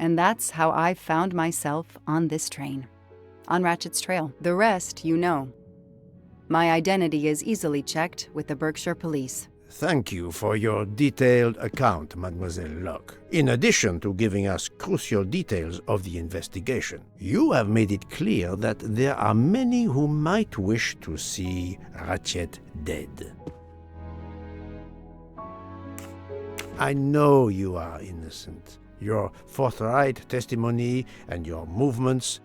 And that's how I found myself on this train. On Ratchet's trail. The rest you know. My identity is easily checked with the Berkshire Police. Thank you for your detailed account, Mademoiselle Locke. In addition to giving us crucial details of the investigation, you have made it clear that there are many who might wish to see Ratchet dead. I know you are innocent. Your forthright testimony and your movements,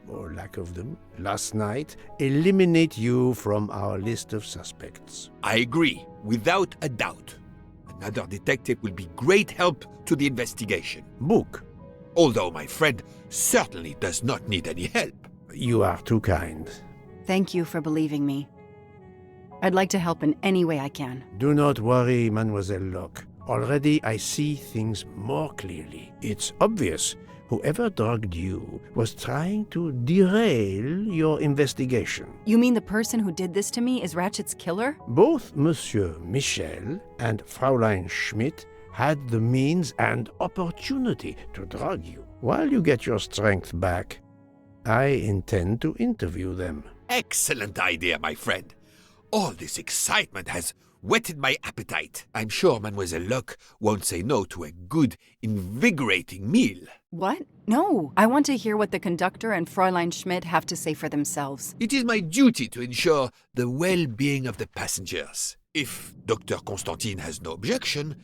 or lack of them, last night eliminate you from our list of suspects. I agree, without a doubt. Another detective will be great help to the investigation. Book. Although my friend certainly does not need any help. You are too kind. Thank you for believing me. I'd like to help in any way I can. Do not worry, Mademoiselle Locke. Already I see things more clearly. It's obvious whoever drugged you was trying to derail your investigation. You mean the person who did this to me is Ratchet's killer? Both Monsieur Michel and Fräulein Schmidt had the means and opportunity to drug you. While you get your strength back, I intend to interview them. Excellent idea, my friend. All this excitement has whetted my appetite. I'm sure Mademoiselle Locke won't say no to a good, invigorating meal. What? No. I want to hear what the conductor and Fräulein Schmidt have to say for themselves. It is my duty to ensure the well-being of the passengers. If Dr. Constantine has no objection,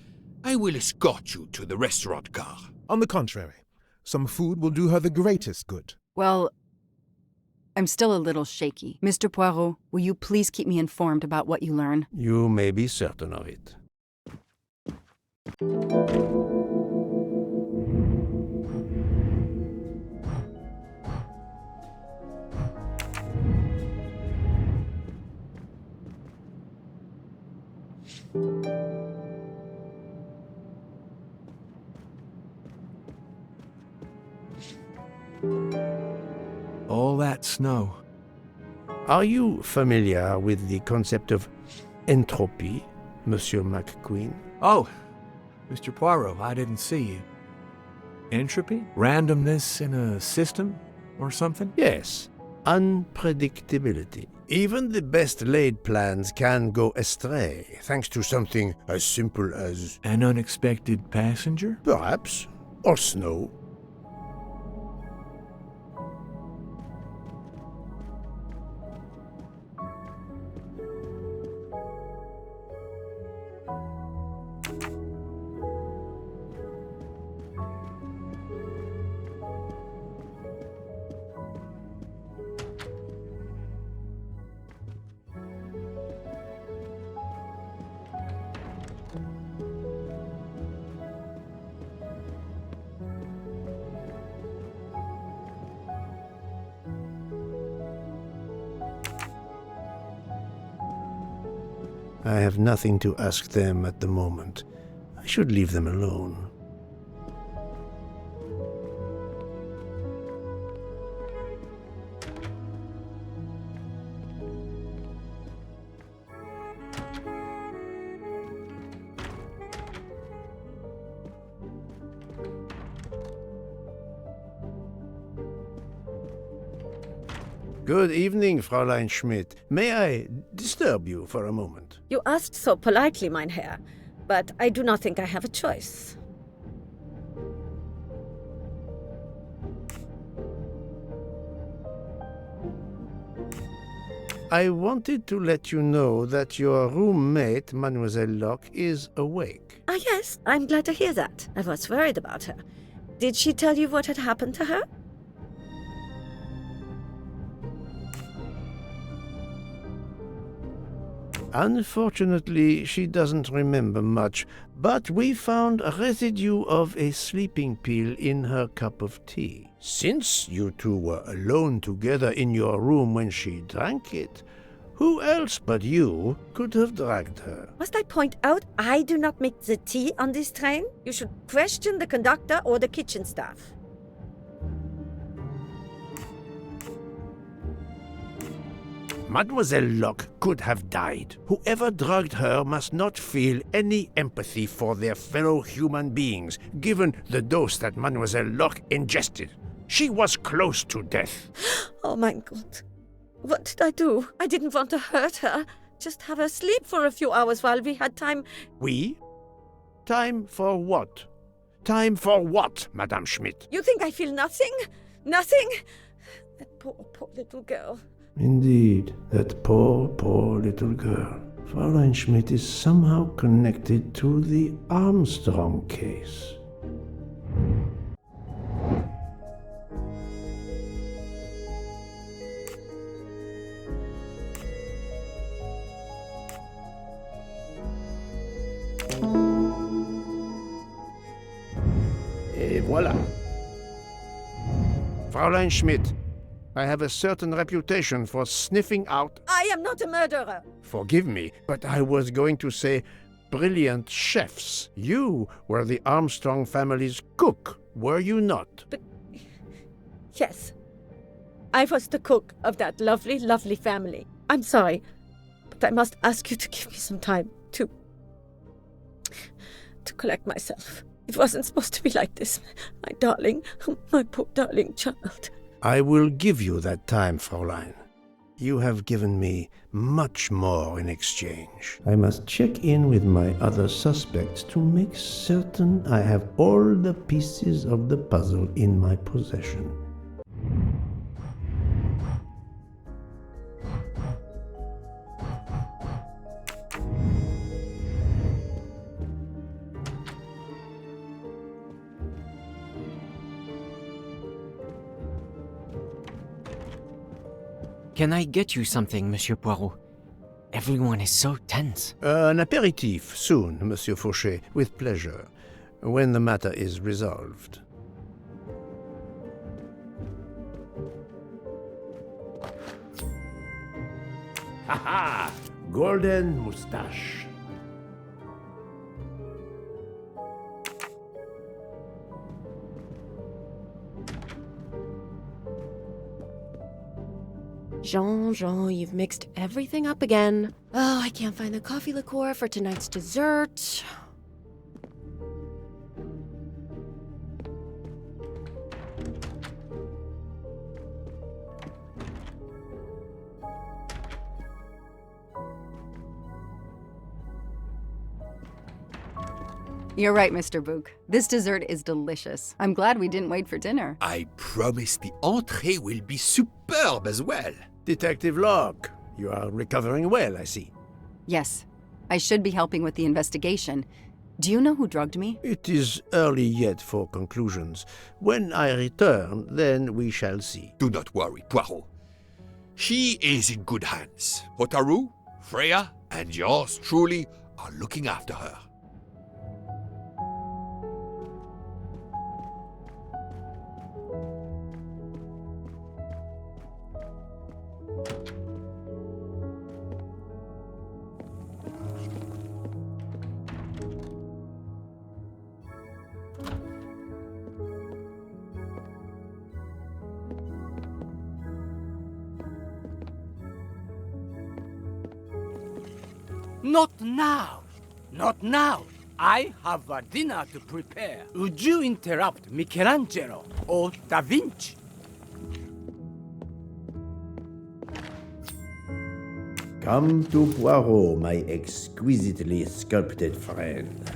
I will escort you to the restaurant car. On the contrary, some food will do her the greatest good. Well, I'm still a little shaky. Mr. Poirot, will you please keep me informed about what you learn? You may be certain of it. All that snow. Are you familiar with the concept of entropy, Monsieur McQueen? Oh, Mr. Poirot, I didn't see you. Entropy? Randomness in a system or something? Yes, unpredictability. Even the best laid plans can go astray, thanks to something as simple as... An unexpected passenger? perhaps, or snow. I have nothing to ask them at the moment. I should leave them alone. Good evening, Fräulein Schmidt. May I disturb you for a moment? You asked so politely, mein Herr, but I do not think I have a choice. I wanted to let you know that your roommate, Mademoiselle Locke, is awake. Ah, yes, I'm glad to hear that. I was worried about her. Did she tell you what had happened to her? Unfortunately, she doesn't remember much, but we found a residue of a sleeping pill in her cup of tea. Since you two were alone together in your room when she drank it, who else but you could have dragged her? Must I point out I do not make the tea on this train? You should question the conductor or the kitchen staff. Mademoiselle Locke could have died. Whoever drugged her must not feel any empathy for their fellow human beings, given the dose that Mademoiselle Locke ingested. She was close to death. Oh my God. What did I do? I didn't want to hurt her. Just have her sleep for a few hours while we had time. We? Time for what? Time for what, Madame Schmidt? You think I feel nothing? Nothing? That poor little girl. Indeed, that poor little girl. Fräulein Schmidt is somehow connected to the Armstrong case. Et voilà. Fräulein Schmidt, I have a certain reputation for sniffing out... I am not a murderer. Forgive me, but I was going to say brilliant chefs. You were the Armstrong family's cook, were you not? But yes, I was the cook of that lovely, lovely family. I'm sorry, but I must ask you to give me some time to collect myself. It wasn't supposed to be like this, my darling, my poor darling child. I will give you that time, Fräulein. You have given me much more in exchange. I must check in with my other suspects to make certain I have all the pieces of the puzzle in my possession. Can I get you something, Monsieur Poirot? Everyone is so tense. An aperitif soon, Monsieur Fauchet, with pleasure, when the matter is resolved. Ha-ha! Golden moustache. Jean, you've mixed everything up again. Oh, I can't find the coffee liqueur for tonight's dessert. You're right, Mr. Book. This dessert is delicious. I'm glad we didn't wait for dinner. I promise the entrée will be superb as well. Detective Locke, you are recovering well, I see. Yes, I should be helping with the investigation. Do you know who drugged me? It is early yet for conclusions. When I return, then we shall see. Do not worry, Poirot. She is in good hands. Hotaru, Freya, and yours truly are looking after her. Not now! Not now! I have a dinner to prepare. Would you interrupt Michelangelo or Da Vinci? Come to Poirot, my exquisitely sculpted friend.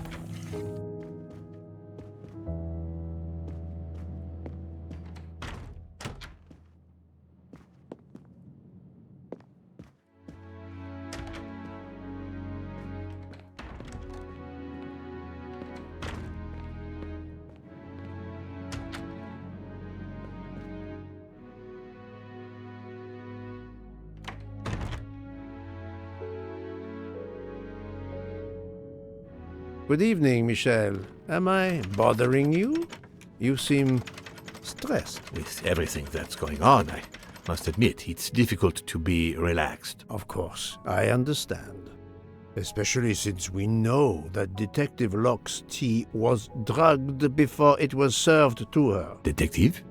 Good evening, Michel. Am I bothering you? You seem stressed. With everything that's going on, I must admit it's difficult to be relaxed. Of course, I understand. Especially since we know that Detective Locke's tea was drugged before it was served to her. Detective?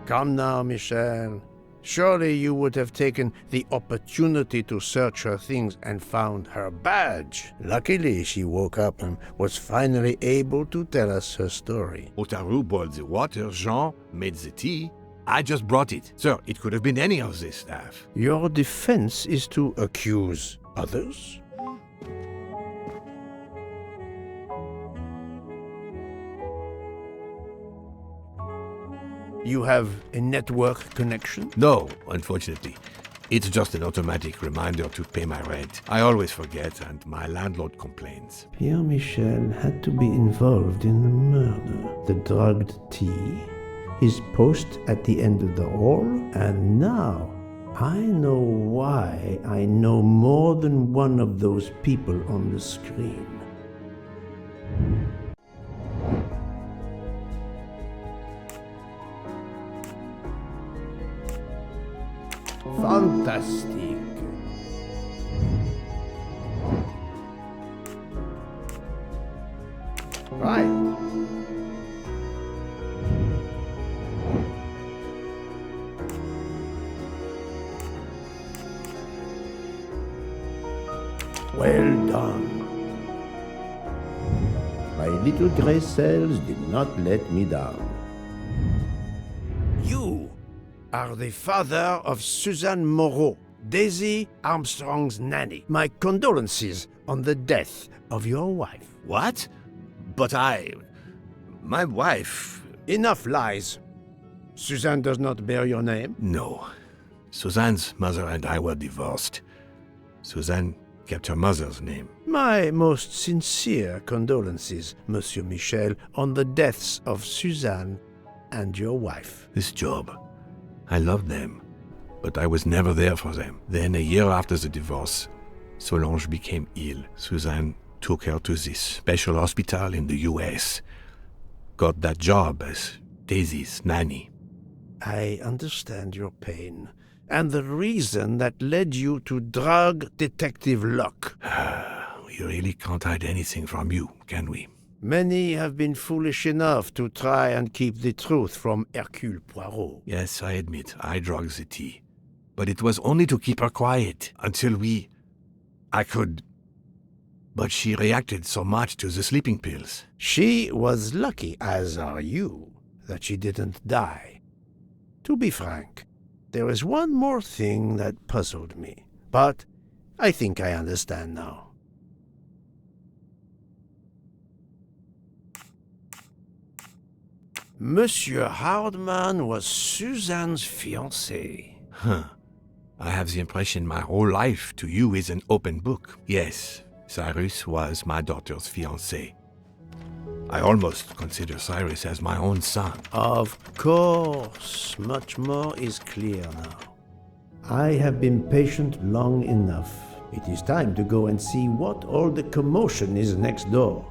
Come now, Michel. Surely you would have taken the opportunity to search her things and found her badge. Luckily, she woke up and was finally able to tell us her story. Otaru boiled the water, Jean made the tea. I just brought it. Sir, it could have been any of the staff. Your defense is to accuse others? You have a network connection? No, unfortunately. It's just an automatic reminder to pay my rent. I always forget, and my landlord complains. Pierre Michel had to be involved in the murder. The drugged tea, his post at the end of the hall, and now I know why I know more than one of those people on the screen. Fantastic. Right. Well done. My little gray cells did not let me down. You are the father of Suzanne Moreau, Daisy Armstrong's nanny. My condolences on the death of your wife. What? But my wife... Enough lies. Suzanne does not bear your name? No. Suzanne's mother and I were divorced. Suzanne kept her mother's name. My most sincere condolences, Monsieur Michel, on the deaths of Suzanne and your wife. This job, I loved them, but I was never there for them. Then, a year after the divorce, Solange became ill. Suzanne took her to this special hospital in the US. Got that job as Daisy's nanny. I understand your pain, and the reason that led you to drug Detective Locke. We really can't hide anything from you, can we? Many have been foolish enough to try and keep the truth from Hercule Poirot. Yes, I admit, I drugged the tea. But it was only to keep her quiet, until I could... But she reacted so much to the sleeping pills. She was lucky, as are you, that she didn't die. To be frank, there is one more thing that puzzled me, but I think I understand now. Monsieur Hardman was Suzanne's fiancé. Huh. I have the impression my whole life to you is an open book. Yes, Cyrus was my daughter's fiancé. I almost consider Cyrus as my own son. Of course, much more is clear now. I have been patient long enough. It is time to go and see what all the commotion is next door.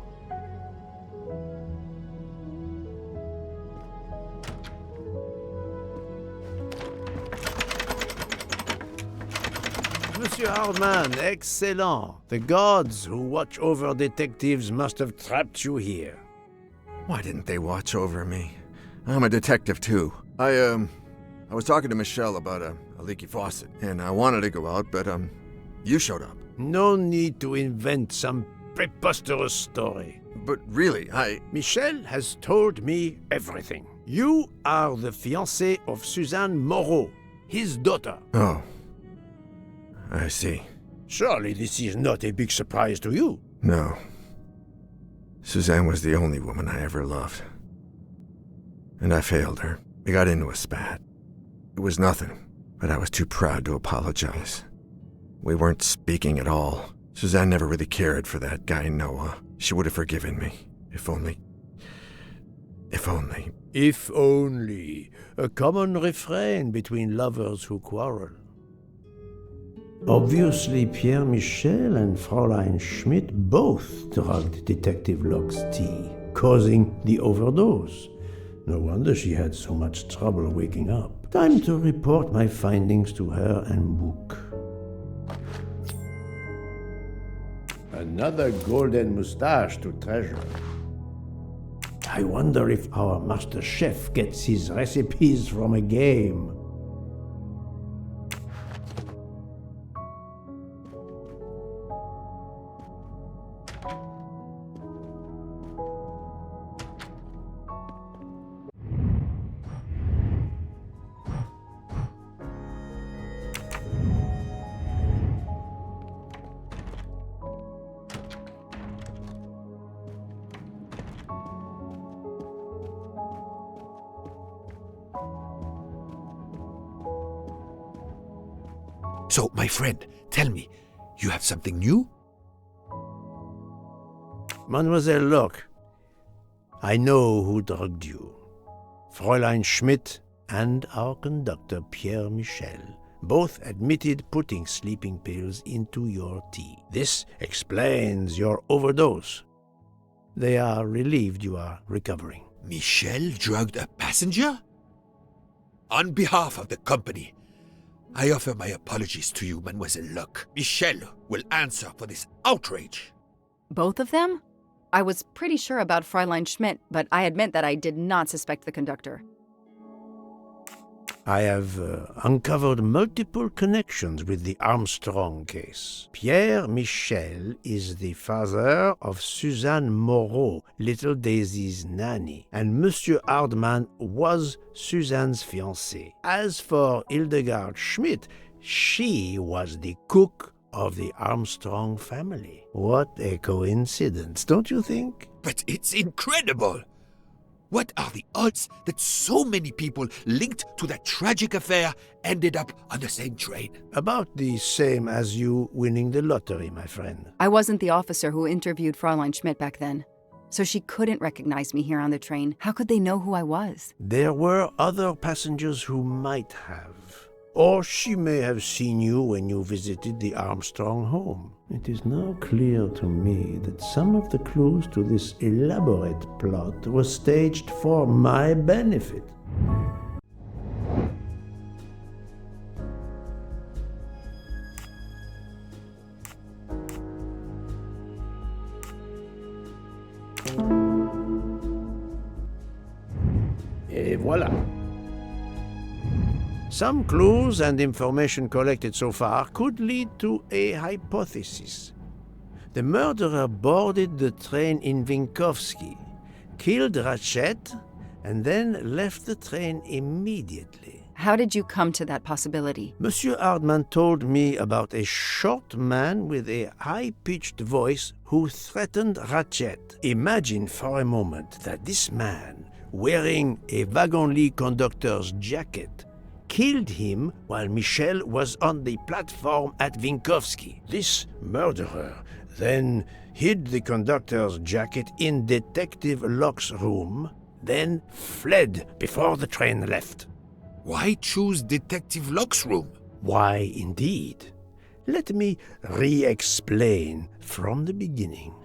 Monsieur Hardman, excellent. The gods who watch over detectives must have trapped you here. Why didn't they watch over me? I'm a detective too. I was talking to Michelle about a leaky faucet, and I wanted to go out, but you showed up. No need to invent some preposterous story. But really, Michelle has told me everything. You are the fiancé of Suzanne Moreau, his daughter. Oh. I see. Surely this is not a big surprise to you. No. Suzanne was the only woman I ever loved. And I failed her. We got into a spat. It was nothing, but I was too proud to apologize. We weren't speaking at all. Suzanne never really cared for that guy Noah. She would have forgiven me. If only. If only. If only. A common refrain between lovers who quarrel. Obviously, Pierre Michel and Fräulein Schmidt both drugged Detective Locke's tea, causing the overdose. No wonder she had so much trouble waking up. Time to report my findings to her and book. Another golden mustache to treasure. I wonder if our master chef gets his recipes from a game. So, my friend, tell me, you have something new? Mademoiselle Locke, I know who drugged you. Fräulein Schmidt and our conductor Pierre Michel both admitted putting sleeping pills into your tea. This explains your overdose. They are relieved you are recovering. Michel drugged a passenger? On behalf of the company, I offer my apologies to you, Mademoiselle Locke. Michel will answer for this outrage. Both of them? I was pretty sure about Fräulein Schmidt, but I admit that I did not suspect the conductor. I have uncovered multiple connections with the Armstrong case. Pierre Michel is the father of Suzanne Moreau, little Daisy's nanny, and Monsieur Hardman was Suzanne's fiancé. As for Hildegard Schmidt, she was the cook of the Armstrong family. What a coincidence, don't you think? But it's incredible! What are the odds that so many people linked to that tragic affair ended up on the same train? About the same as you winning the lottery, my friend. I wasn't the officer who interviewed Fräulein Schmidt back then, so she couldn't recognize me here on the train. How could they know who I was? There were other passengers who might have. Or she may have seen you when you visited the Armstrong home. It is now clear to me that some of the clues to this elaborate plot were staged for my benefit. Et voilà. Some clues and information collected so far could lead to a hypothesis. The murderer boarded the train in Vinkovsky, killed Ratchet, and then left the train immediately. How did you come to that possibility? Monsieur Hardman told me about a short man with a high-pitched voice who threatened Ratchet. Imagine for a moment that this man, wearing a wagon-lit conductor's jacket, killed him while Michel was on the platform at Vinkovsky. This murderer then hid the conductor's jacket in Detective Locke's room, then fled before the train left. Why choose Detective Locke's room? Why, indeed. Let me re-explain from the beginning.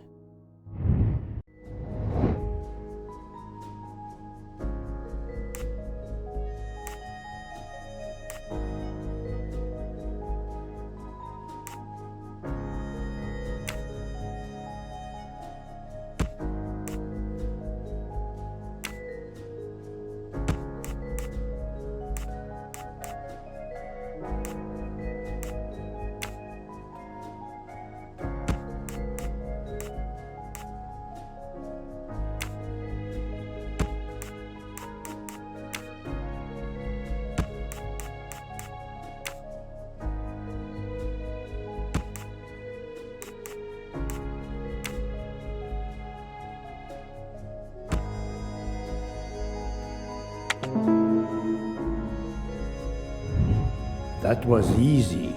That was easy.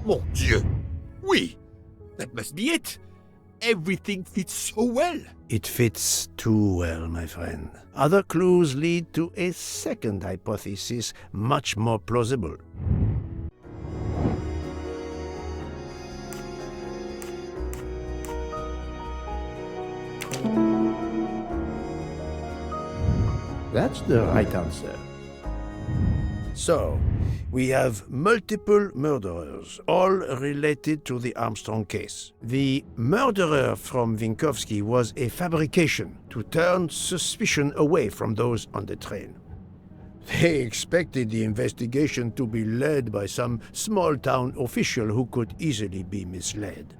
Mon Dieu! Oui! That must be it! Everything fits so well! It fits too well, my friend. Other clues lead to a second hypothesis, much more plausible. That's the right answer. So, we have multiple murderers, all related to the Armstrong case. The murderer from Vinkovsky was a fabrication to turn suspicion away from those on the train. They expected the investigation to be led by some small-town official who could easily be misled.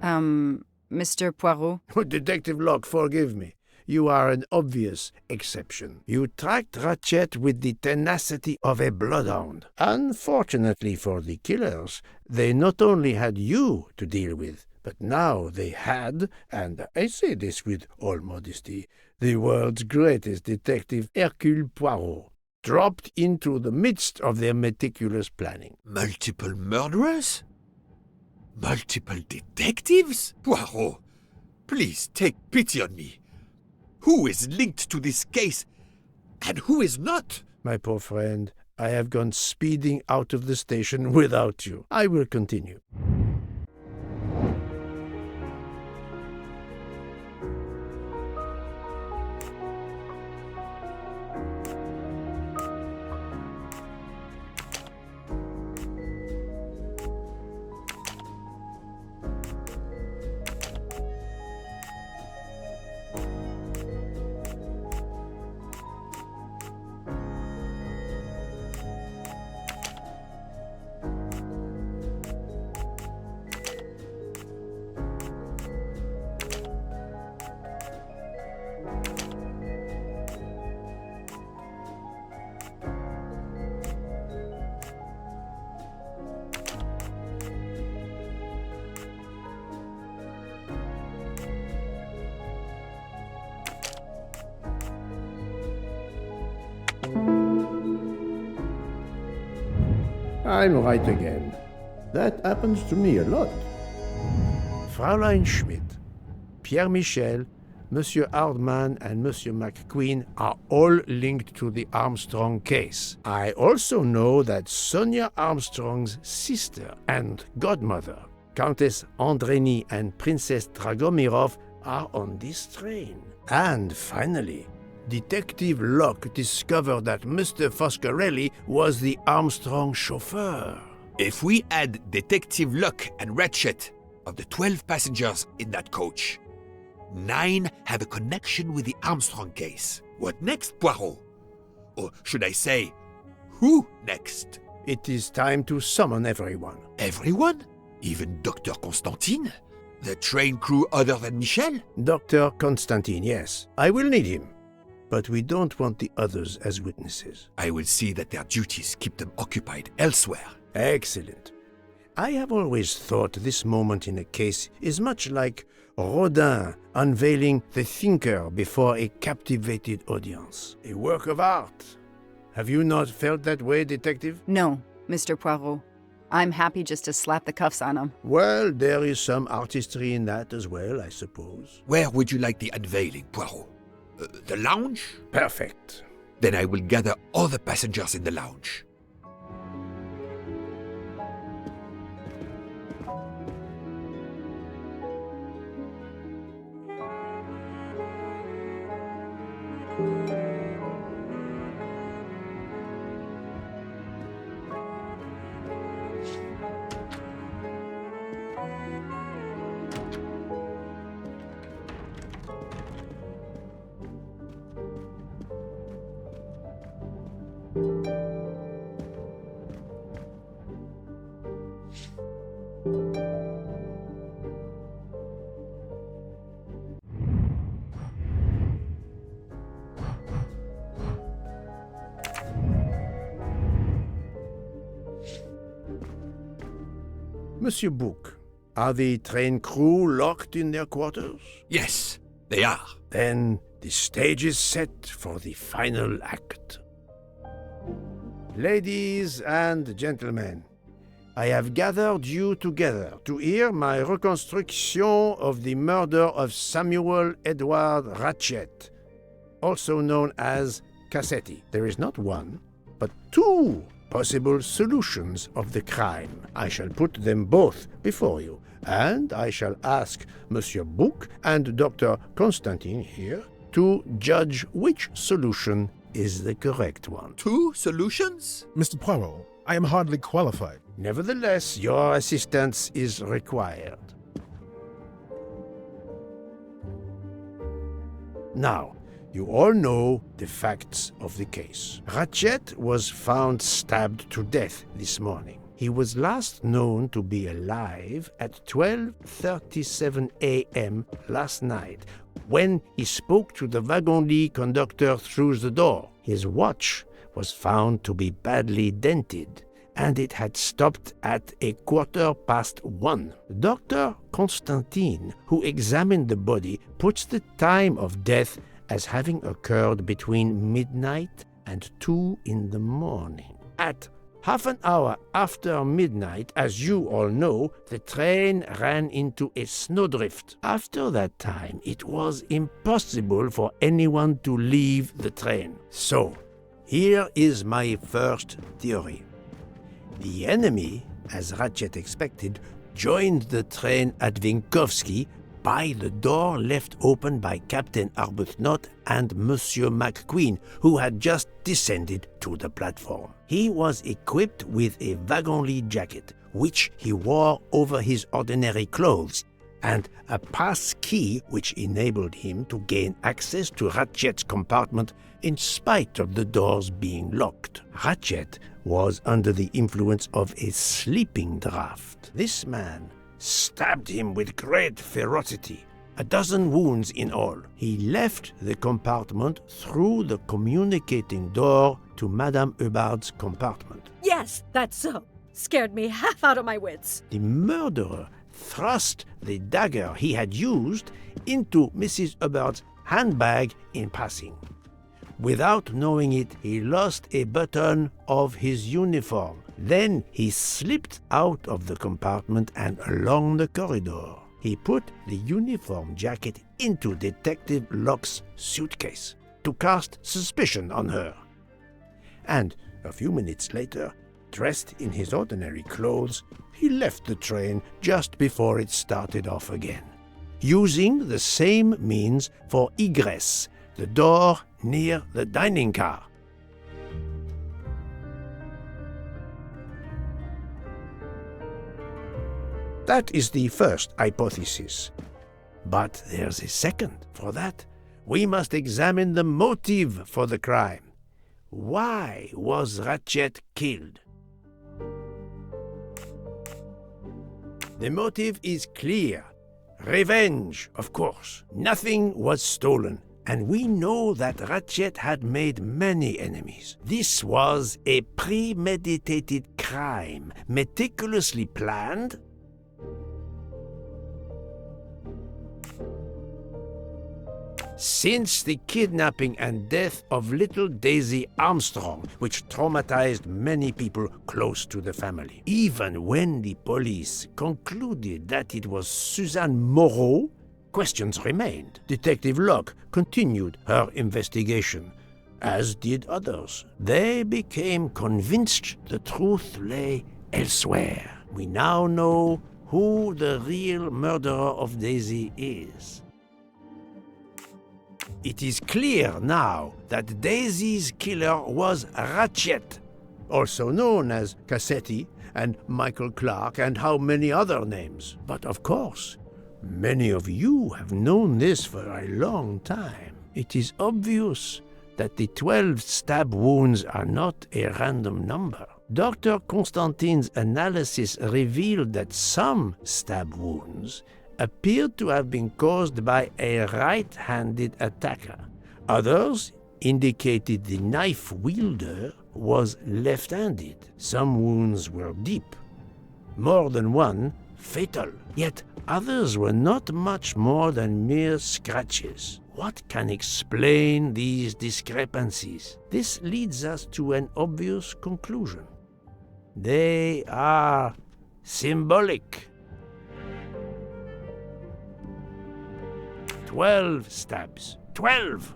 Mr. Poirot? Detective Locke, forgive me. You are an obvious exception. You tracked Ratchet with the tenacity of a bloodhound. Unfortunately for the killers, they not only had you to deal with, but now they had, and I say this with all modesty, the world's greatest detective, Hercule Poirot. dropped into the midst of their meticulous planning. Multiple murderers? Multiple detectives? Poirot, please take pity on me. Who is linked to this case and who is not? My poor friend, I have gone speeding out of the station without you. I will continue. I'm right again. That happens to me a lot. Fräulein Schmidt, Pierre Michel, Monsieur Hardman, and Monsieur McQueen are all linked to the Armstrong case. I also know that Sonia Armstrong's sister and godmother, Countess Andreni and Princess Dragomirov, are on this train. And finally, Detective Locke discovered that Mr. Foscarelli was the Armstrong chauffeur. If we add Detective Locke and Ratchet, of the 12 passengers in that coach, 9 have a connection with the Armstrong case. What next, Poirot? Or should I say, who next? It is time to summon everyone. Everyone? Even Dr. Constantine? The train crew other than Michel? Dr. Constantine, yes. I will need him. But we don't want the others as witnesses. I will see that their duties keep them occupied elsewhere. Excellent. I have always thought this moment in a case is much like Rodin unveiling the thinker before a captivated audience. A work of art. Have you not felt that way, Detective? No, Mr. Poirot. I'm happy just to slap the cuffs on him. Well, there is some artistry in that as well, I suppose. Where would you like the unveiling, Poirot? The lounge? Perfect. Then I will gather all the passengers in the lounge. Monsieur Bouc, are the train crew locked in their quarters? Yes, they are. Then the stage is set for the final act. Ladies and gentlemen, I have gathered you together to hear my reconstruction of the murder of Samuel Edward Ratchet, also known as Cassetti. There is not one, but 2 possible solutions of the crime. I shall put them both before you, and I shall ask Monsieur Bouc and Dr. Constantine here to judge which solution is the correct one. 2 solutions? Mr. Poirot, I am hardly qualified. Nevertheless, your assistance is required. Now, you all know the facts of the case. Ratchet was found stabbed to death this morning. He was last known to be alive at 12:37 a.m. last night, when he spoke to the wagon-lit conductor through the door. His watch was found to be badly dented, and it had stopped at 1:15. Dr. Constantine, who examined the body, puts the time of death as having occurred between midnight and 2 in the morning. At half an hour after midnight, as you all know, the train ran into a snowdrift. After that time, it was impossible for anyone to leave the train. So, here is my first theory. The enemy, as Ratchet expected, joined the train at Vinkovsky by the door left open by Captain Arbuthnot and Monsieur McQueen, who had just descended to the platform. He was equipped with a wagon-lit jacket, which he wore over his ordinary clothes, and a pass key which enabled him to gain access to Ratchet's compartment in spite of the doors being locked. Ratchet was under the influence of a sleeping draught. This man stabbed him with great ferocity, 12 wounds in all. He left the compartment through the communicating door to Madame Hubbard's compartment. Yes, that's so. Scared me half out of my wits. The murderer thrust the dagger he had used into Mrs. Hubbard's handbag in passing. Without knowing it, he lost a button of his uniform. Then he slipped out of the compartment and along the corridor. He put the uniform jacket into Detective Locke's suitcase to cast suspicion on her. And a few minutes later, dressed in his ordinary clothes, he left the train just before it started off again, using the same means for egress, the door near the dining car. That is the first hypothesis. But there's a second. For that, we must examine the motive for the crime. Why was Ratchet killed? The motive is clear. Revenge, of course. Nothing was stolen, and we know that Ratchet had made many enemies. This was a premeditated crime, meticulously planned. Since the kidnapping and death of little Daisy Armstrong, which traumatized many people close to the family. Even when the police concluded that it was Suzanne Moreau, questions remained. Detective Locke continued her investigation, as did others. They became convinced the truth lay elsewhere. We now know who the real murderer of Daisy is. It is clear now that Daisy's killer was Ratchet, also known as Cassetti and Michael Clark and how many other names. But of course, many of you have known this for a long time. It is obvious that the 12 stab wounds are not a random number. Dr. Constantine's analysis revealed that some stab wounds appeared to have been caused by a right-handed attacker. Others indicated the knife wielder was left-handed. Some wounds were deep, more than one fatal, yet others were not much more than mere scratches. What can explain these discrepancies? This leads us to an obvious conclusion. They are symbolic. 12 stabs. 12!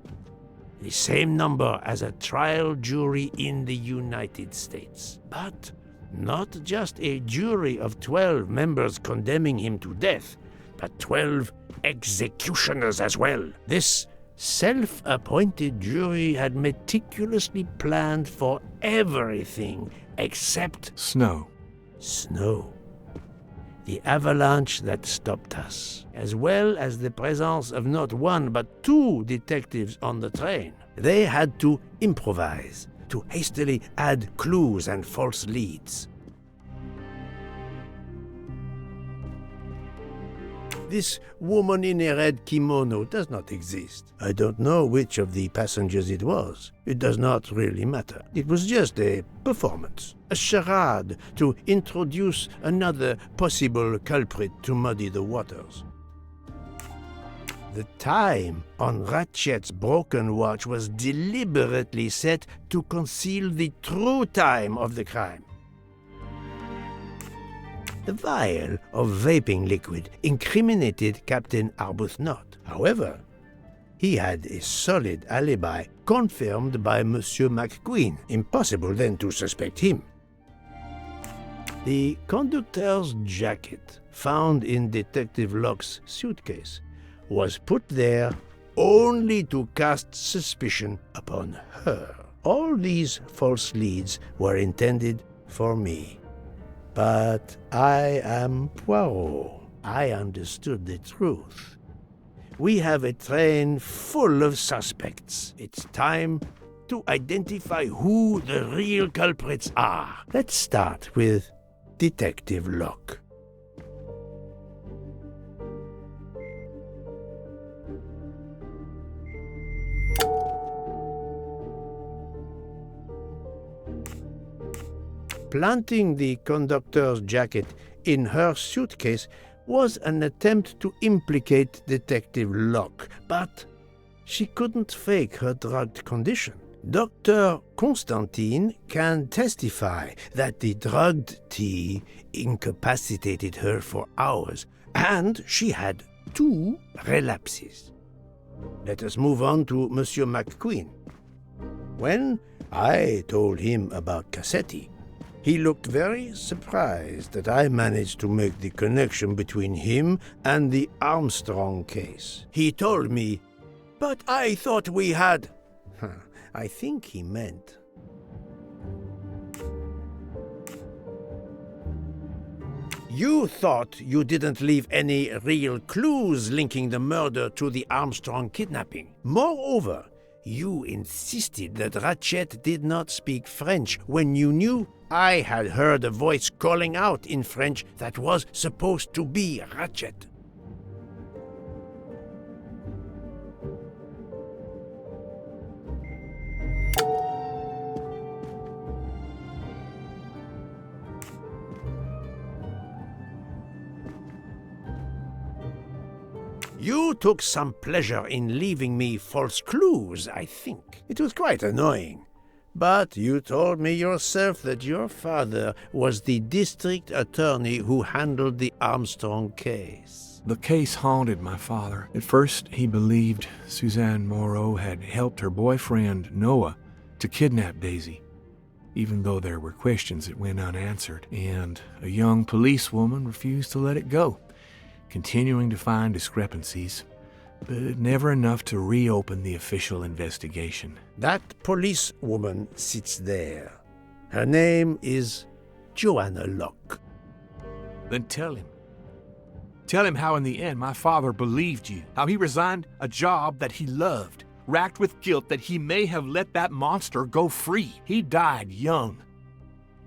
The same number as a trial jury in the United States. But not just a jury of 12 members condemning him to death, but 12 executioners as well. This self-appointed jury had meticulously planned for everything except Snow. Snow. The avalanche that stopped us, as well as the presence of not one but 2 detectives on the train. They had to improvise, to hastily add clues and false leads. This woman in a red kimono does not exist. I don't know which of the passengers it was. It does not really matter. It was just a performance, a charade to introduce another possible culprit to muddy the waters. The time on Ratchet's broken watch was deliberately set to conceal the true time of the crime. The vial of vaping liquid incriminated Captain Arbuthnot. However, he had a solid alibi confirmed by Monsieur McQueen. Impossible then to suspect him. The conductor's jacket, found in Detective Locke's suitcase, was put there only to cast suspicion upon her. All these false leads were intended for me. But I am Poirot. I understood the truth. We have a train full of suspects. It's time to identify who the real culprits are. Let's start with Detective Locke. Planting the conductor's jacket in her suitcase was an attempt to implicate Detective Locke, but she couldn't fake her drugged condition. Dr. Constantine can testify that the drugged tea incapacitated her for hours, and she had 2 relapses. Let us move on to Monsieur McQueen. When I told him about Cassetti, he looked very surprised that I managed to make the connection between him and the Armstrong case. He told me, "But I thought we had..." I think he meant... You thought you didn't leave any real clues linking the murder to the Armstrong kidnapping. Moreover, you insisted that Ratchet did not speak French when you knew I had heard a voice calling out in French that was supposed to be Ratchet. You took some pleasure in leaving me false clues, I think. It was quite annoying. But you told me yourself that your father was the district attorney who handled the Armstrong case. The case haunted my father. At first, he believed Suzanne Moreau had helped her boyfriend, Noah, to kidnap Daisy, even though there were questions that went unanswered, and a young policewoman refused to let it go, continuing to find discrepancies, but never enough to reopen the official investigation. That policewoman sits there. Her name is Joanna Locke. Then tell him. Tell him how in the end my father believed you, how he resigned a job that he loved, racked with guilt that he may have let that monster go free. He died young,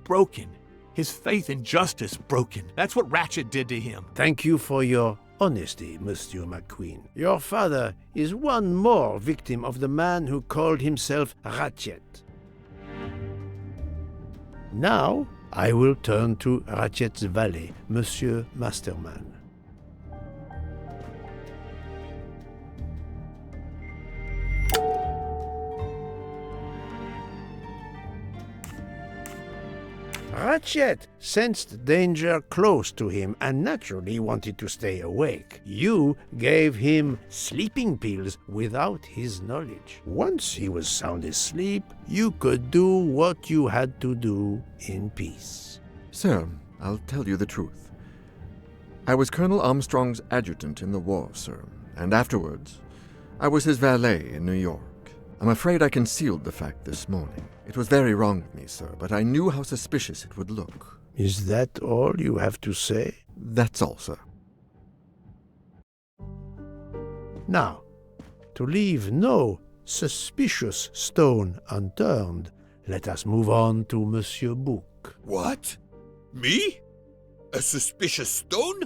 broken, his faith in justice broken. That's what Ratchet did to him. Thank you for your honesty, Monsieur McQueen. Your father is one more victim of the man who called himself Ratchet. Now, I will turn to Ratchet's valet, Monsieur Masterman. Ratchet sensed danger close to him and naturally wanted to stay awake. You gave him sleeping pills without his knowledge. Once he was sound asleep, you could do what you had to do in peace. Sir, I'll tell you the truth. I was Colonel Armstrong's adjutant in the war, sir, and afterwards, I was his valet in New York. I'm afraid I concealed the fact this morning. It was very wrong of me, sir, but I knew how suspicious it would look. Is that all you have to say? That's all, sir. Now, to leave no suspicious stone unturned, let us move on to Monsieur Bouc. What? Me? A suspicious stone?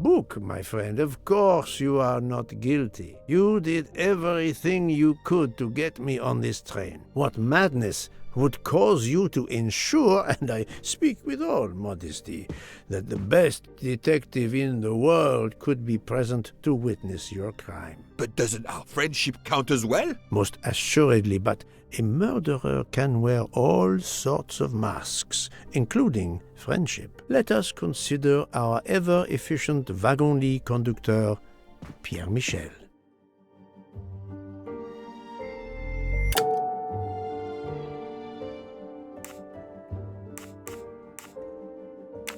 Bouc, my friend, of course you are not guilty. You did everything you could to get me on this train. What madness would cause you to ensure, and I speak with all modesty, that the best detective in the world could be present to witness your crime. But doesn't our friendship count as well? Most assuredly, but a murderer can wear all sorts of masks, including friendship. Let us consider our ever-efficient wagon-lit conducteur, Pierre Michel.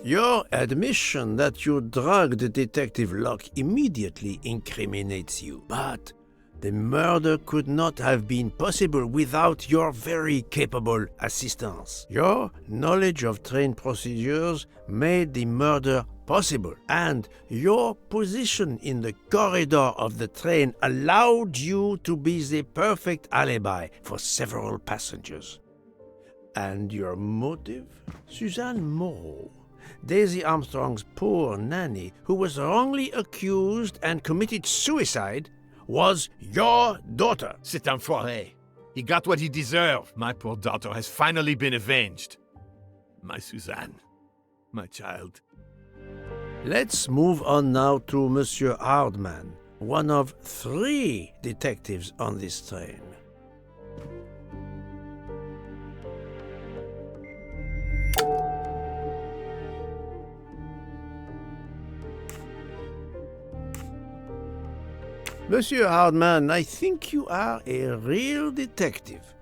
Your admission that you drugged Detective Locke immediately incriminates you, but the murder could not have been possible without your very capable assistance. Your knowledge of train procedures made the murder possible, and your position in the corridor of the train allowed you to be the perfect alibi for several passengers. And your motive? Suzanne Moreau, Daisy Armstrong's poor nanny, who was wrongly accused and committed suicide, was your daughter. C'est un foiré. He got what he deserved. My poor daughter has finally been avenged. My Suzanne. My child. Let's move on now to Monsieur Hardman, one of 3 detectives on this train. Monsieur Hardman, I think you are a real detective,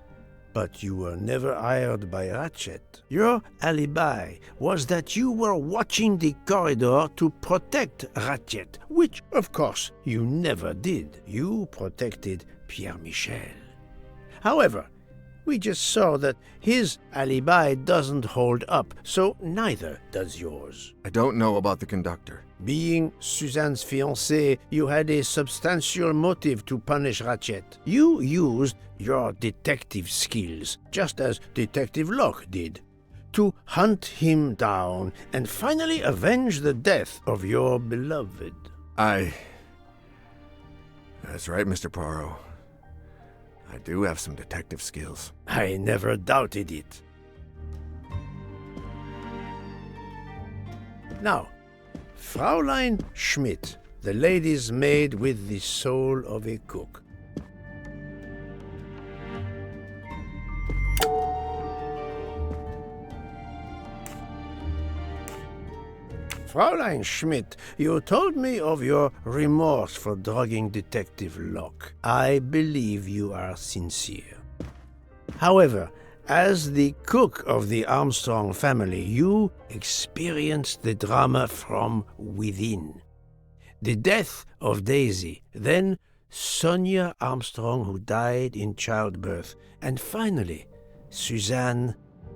but you were never hired by Ratchet. Your alibi was that you were watching the corridor to protect Ratchet, which, of course, you never did. You protected Pierre Michel. However, we just saw that his alibi doesn't hold up, so neither does yours. I don't know about the conductor. Being Suzanne's fiancé, you had a substantial motive to punish Ratchet. You used your detective skills, just as Detective Locke did, to hunt him down and finally avenge the death of your beloved. That's right, Mr. Poirot. I do have some detective skills. I never doubted it. Now, Fraulein Schmidt, the lady's maid with the soul of a cook. Fraulein Schmidt, you told me of your remorse for drugging Detective Locke. I believe you are sincere. However, as the cook of the Armstrong family, you experienced the drama from within. The death of Daisy, then Sonia Armstrong, who died in childbirth, and finally, Suzanne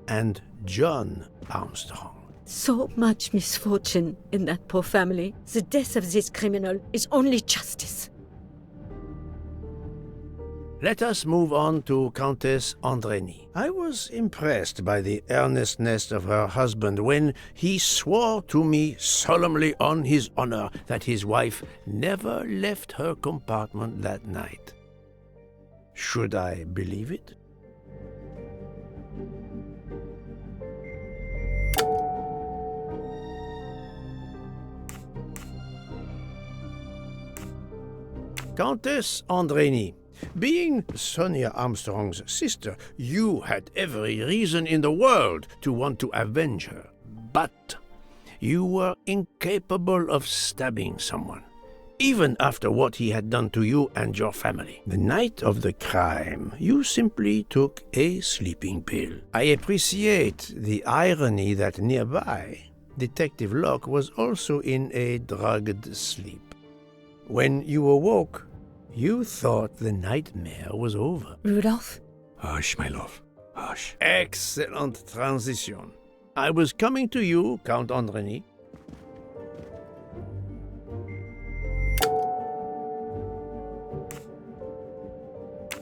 and John Armstrong. So much misfortune in that poor family. The death of this criminal is only justice. Let us move on to Countess Andrény. I was impressed by the earnestness of her husband when he swore to me solemnly on his honor that his wife never left her compartment that night. Should I believe it? Countess Andrény, being Sonia Armstrong's sister, you had every reason in the world to want to avenge her. But you were incapable of stabbing someone, even after what he had done to you and your family. The night of the crime, you simply took a sleeping pill. I appreciate the irony that nearby, Detective Locke was also in a drugged sleep. When you awoke, you thought the nightmare was over. Rudolph? Hush, my love. Hush. Excellent transition. I was coming to you, Count Andrény.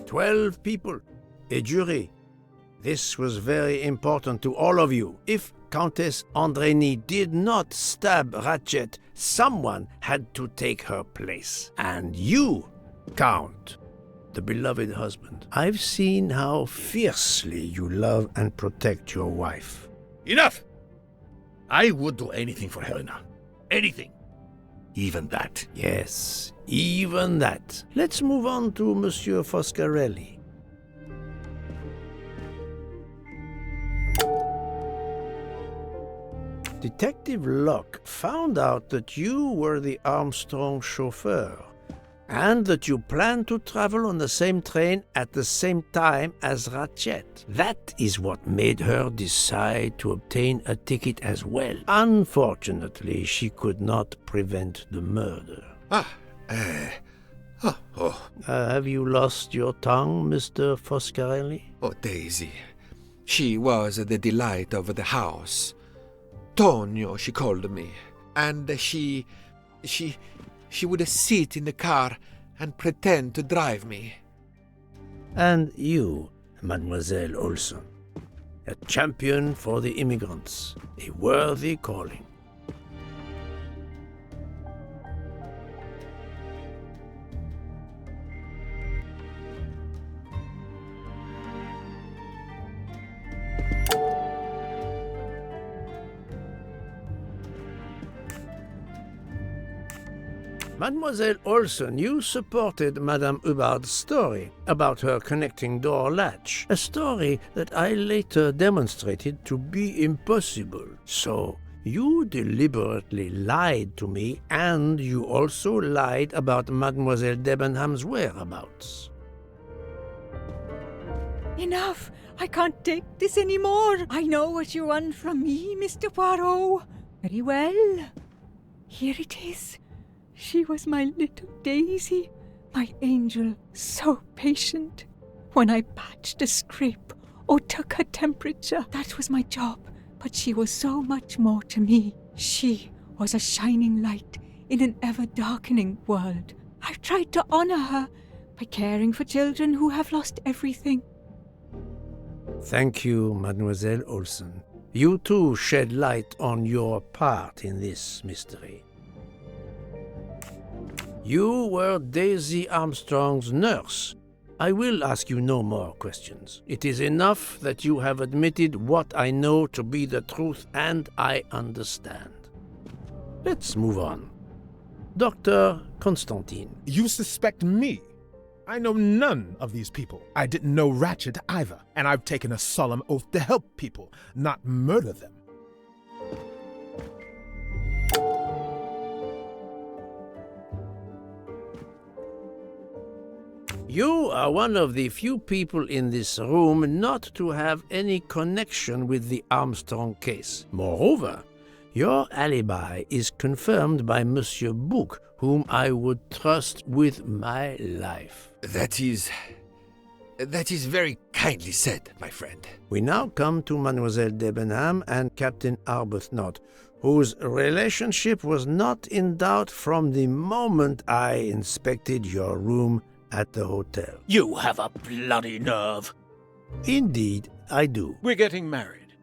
"12 people, a jury. This was very important to all of you. If Countess Andrény did not stab Ratchet, someone had to take her place. And you, Count, the beloved husband. I've seen how fiercely you love and protect your wife. Enough! I would do anything for Helena. Anything. Even that. Yes, even that. Let's move on to Monsieur Foscarelli. Detective Locke found out that you were the Armstrong chauffeur, and that you planned to travel on the same train at the same time as Ratchet. That is what made her decide to obtain a ticket as well. Unfortunately, she could not prevent the murder. Have you lost your tongue, Mr. Foscarelli? Oh, Daisy. She was the delight of the house. Tonio, she called me. And she would sit in the car and pretend to drive me. And you, Mademoiselle Olson, a champion for the immigrants, a worthy calling. Mademoiselle Olson, you supported Madame Hubbard's story about her connecting door latch, a story that I later demonstrated to be impossible. So, you deliberately lied to me, and you also lied about Mademoiselle Debenham's whereabouts. Enough! I can't take this anymore! I know what you want from me, Mr. Poirot. Very well. Here it is. She was my little Daisy, my angel, so patient. When I patched a scrape or took her temperature, that was my job. But she was so much more to me. She was a shining light in an ever-darkening world. I've tried to honor her by caring for children who have lost everything. Thank you, Mademoiselle Olson. You too shed light on your part in this mystery. You were Daisy Armstrong's nurse. I will ask you no more questions. It is enough that you have admitted what I know to be the truth, and I understand. Let's move on. Dr. Constantine. You suspect me? I know none of these people. I didn't know Ratchet either, and I've taken a solemn oath to help people, not murder them. You are one of the few people in this room not to have any connection with the Armstrong case. Moreover, your alibi is confirmed by Monsieur Bouc, whom I would trust with my life. That is very kindly said, my friend. We now come to Mademoiselle Debenham and Captain Arbuthnot, whose relationship was not in doubt from the moment I inspected your room at the hotel. You have a bloody nerve. Indeed, I do. We're getting married.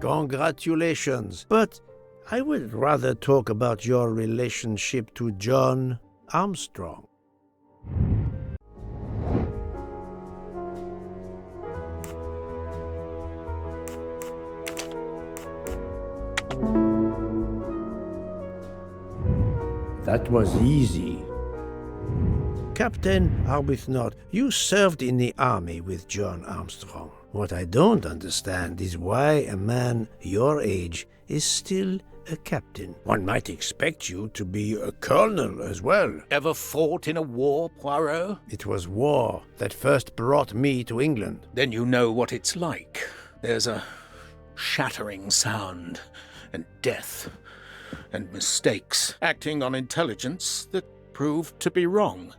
Congratulations. But I would rather talk about your relationship to John Armstrong. That was easy. Captain Arbuthnot, you served in the army with John Armstrong. What I don't understand is why a man your age is still a captain. One might expect you to be a colonel as well. Ever fought in a war, Poirot? It was war that first brought me to England. Then you know what it's like. There's a shattering sound, and death, and mistakes, acting on intelligence that proved to be wrong.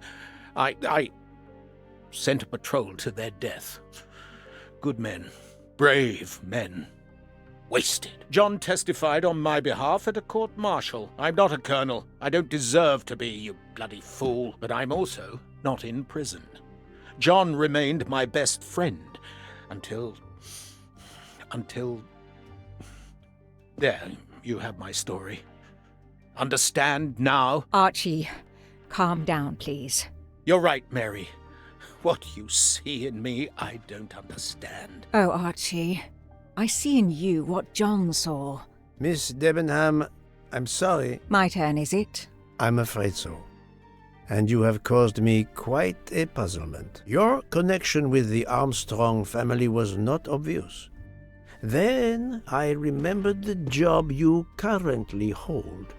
I sent a patrol to their death. Good men, brave men, wasted. John testified on my behalf at a court-martial. I'm not a colonel. I don't deserve to be, you bloody fool. But I'm also not in prison. John remained my best friend until... There, you have my story. Understand now? Archie, calm down, please. You're right, Mary. What you see in me, I don't understand. Oh, Archie, I see in you what John saw. Miss Debenham, I'm sorry. My turn, is it? I'm afraid so. And you have caused me quite a puzzlement. Your connection with the Armstrong family was not obvious. Then I remembered the job you currently hold.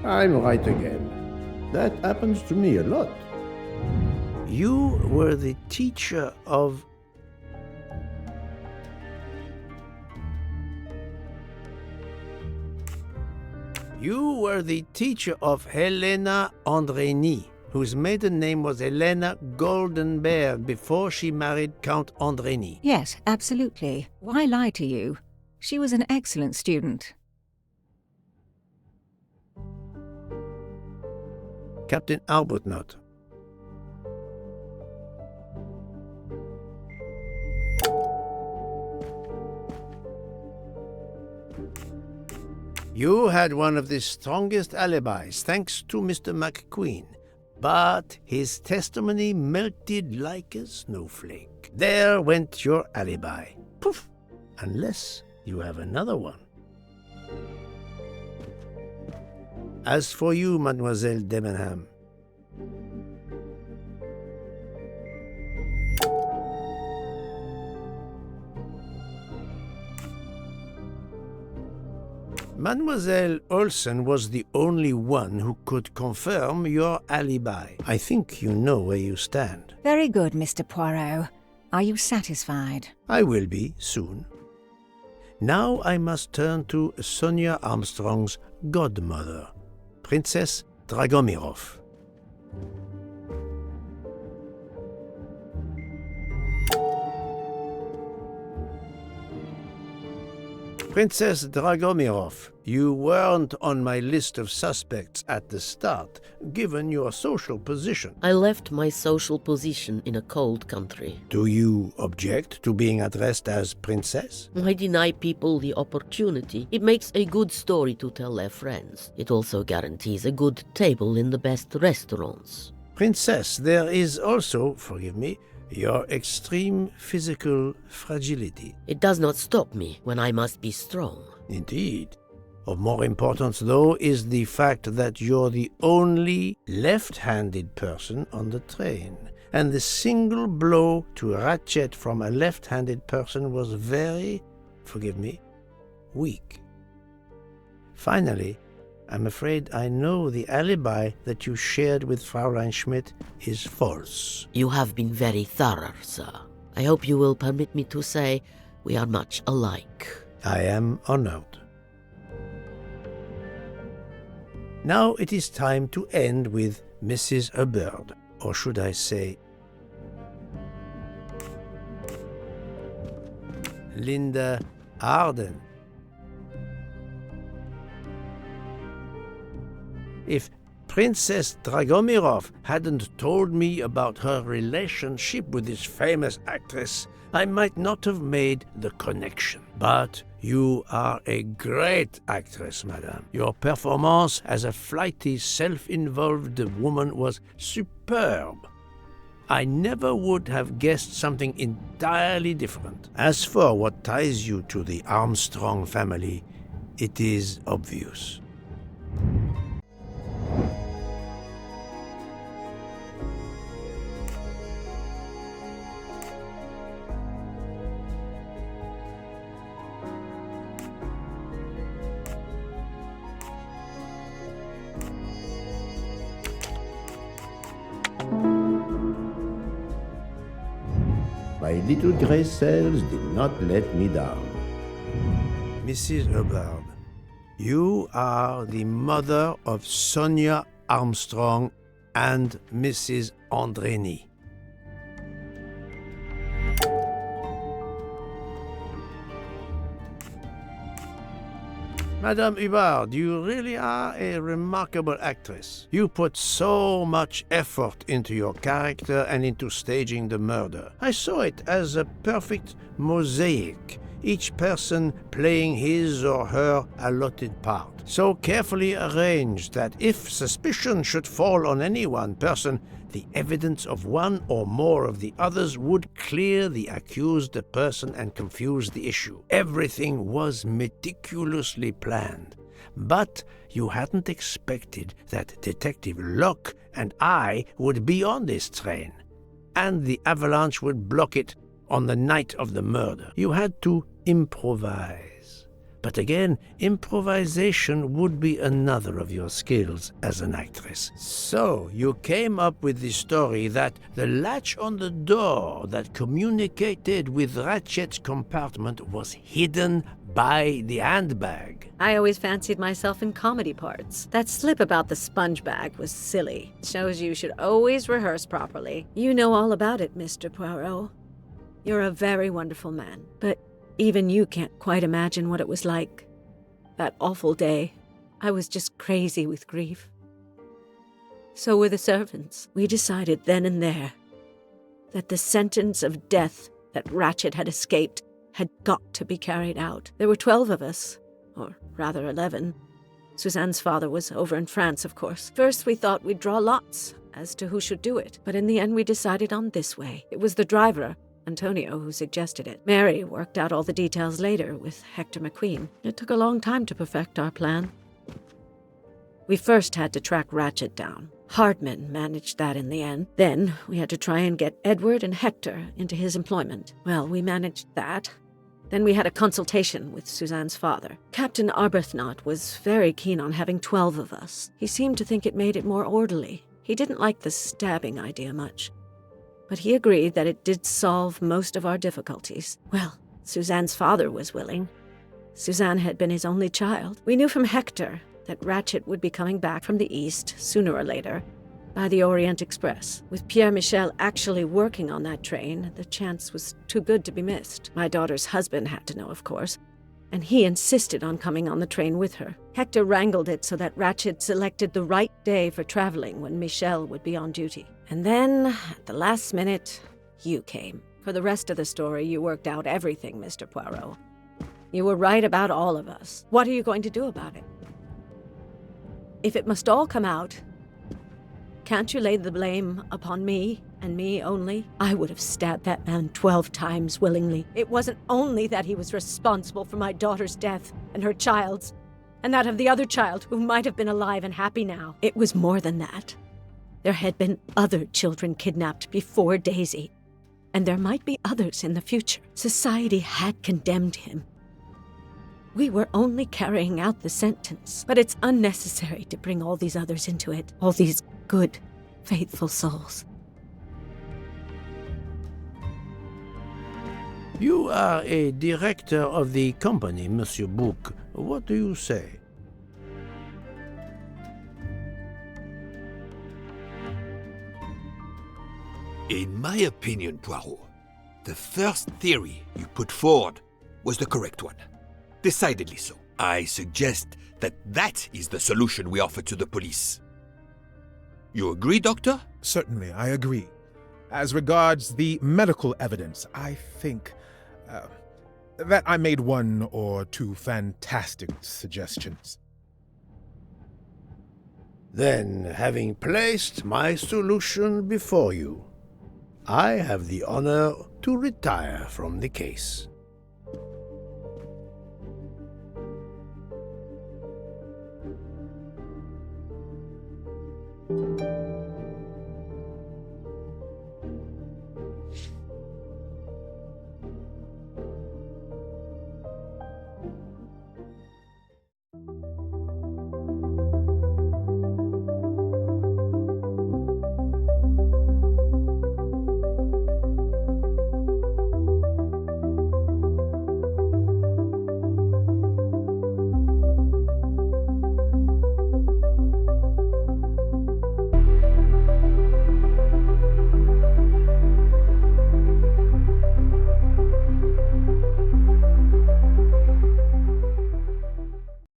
I'm right again. That happens to me a lot. You were the teacher of... You were the teacher of Helena Andrény, whose maiden name was Helena Goldenberg before she married Count Andrény. Yes, absolutely. Why lie to you? She was an excellent student. Captain Arbuthnot. You had one of the strongest alibis, thanks to Mr. McQueen, but his testimony melted like a snowflake. There went your alibi. Poof! Unless you have another one. As for you, Mademoiselle Debenham, Mademoiselle Olsen was the only one who could confirm your alibi. I think you know where you stand. Very good, Mr. Poirot. Are you satisfied? I will be soon. Now I must turn to Sonia Armstrong's godmother, Princess Dragomirov. Princess Dragomirov, you weren't on my list of suspects at the start, given your social position. I left my social position in a cold country. Do you object to being addressed as Princess? I deny people the opportunity. It makes a good story to tell their friends. It also guarantees a good table in the best restaurants. Princess, there is also, forgive me, your extreme physical fragility. It does not stop me when I must be strong. Indeed. Of more importance, though, is the fact that you're the only left-handed person on the train, and the single blow to ratchet from a left-handed person was very, forgive me, weak. Finally, I'm afraid I know the alibi that you shared with Fraulein Schmidt is false. You have been very thorough, sir. I hope you will permit me to say we are much alike. I am honored. Now it is time to end with Mrs. Hubbard, or should I say, Linda Arden. If Princess Dragomirov hadn't told me about her relationship with this famous actress, I might not have made the connection. But you are a great actress, madame. Your performance as a flighty, self-involved woman was superb. I never would have guessed something entirely different. As for what ties you to the Armstrong family, it is obvious. My little grey cells did not let me down. Mrs. Hubbard, you are the mother of Sonia Armstrong and Mrs. Andrény. Madame Hubbard, you really are a remarkable actress. You put so much effort into your character and into staging the murder. I saw it as a perfect mosaic, each person playing his or her allotted part, so carefully arranged that if suspicion should fall on any one person, the evidence of one or more of the others would clear the accused person and confuse the issue. Everything was meticulously planned. But you hadn't expected that Detective Locke and I would be on this train, and the avalanche would block it on the night of the murder. You had to improvise. But again, improvisation would be another of your skills as an actress. So you came up with the story that the latch on the door that communicated with Ratchet's compartment was hidden by the handbag. I always fancied myself in comedy parts. That slip about the sponge bag was silly. Shows you should always rehearse properly. You know all about it, Mr. Poirot. You're a very wonderful man, but even you can't quite imagine what it was like. That awful day. I was just crazy with grief. So were the servants. We decided then and there that the sentence of death that Ratchet had escaped had got to be carried out. There were 12 of us, or rather 11. Suzanne's father was over in France, of course. First we thought we'd draw lots as to who should do it, but in the end we decided on this way. It was the driver, Antonio, who suggested it. Mary worked out all the details later with Hector McQueen. It took a long time to perfect our plan. We first had to track Ratchet down. Hardman managed that in the end. Then we had to try and get Edward and Hector into his employment. Well, we managed that. Then we had a consultation with Suzanne's father. Captain Arbuthnot was very keen on having 12 of us. He seemed to think it made it more orderly. He didn't like the stabbing idea much, but he agreed that it did solve most of our difficulties. Well, Suzanne's father was willing. Suzanne had been his only child. We knew from Hector that Ratchet would be coming back from the east, sooner or later, by the Orient Express. With Pierre Michel actually working on that train, the chance was too good to be missed. My daughter's husband had to know, of course, and he insisted on coming on the train with her. Hector wrangled it so that Ratchet selected the right day for traveling when Michel would be on duty. And then, at the last minute, you came. For the rest of the story, you worked out everything, Mr. Poirot. You were right about all of us. What are you going to do about it? If it must all come out, can't you lay the blame upon me, and me only? I would have stabbed that man 12 times willingly. It wasn't only that he was responsible for my daughter's death, and her child's, and that of the other child who might have been alive and happy now. It was more than that. There had been other children kidnapped before Daisy, and there might be others in the future. Society had condemned him. We were only carrying out the sentence, but it's unnecessary to bring all these others into it, all these good, faithful souls. You are a director of the company, Monsieur Bouc. What do you say? In my opinion, Poirot, the first theory you put forward was the correct one. Decidedly so. I suggest that is the solution we offer to the police. You agree, Doctor? Certainly, I agree. As regards the medical evidence, I think that I made one or two fantastic suggestions. Then, having placed my solution before you, I have the honor to retire from the case.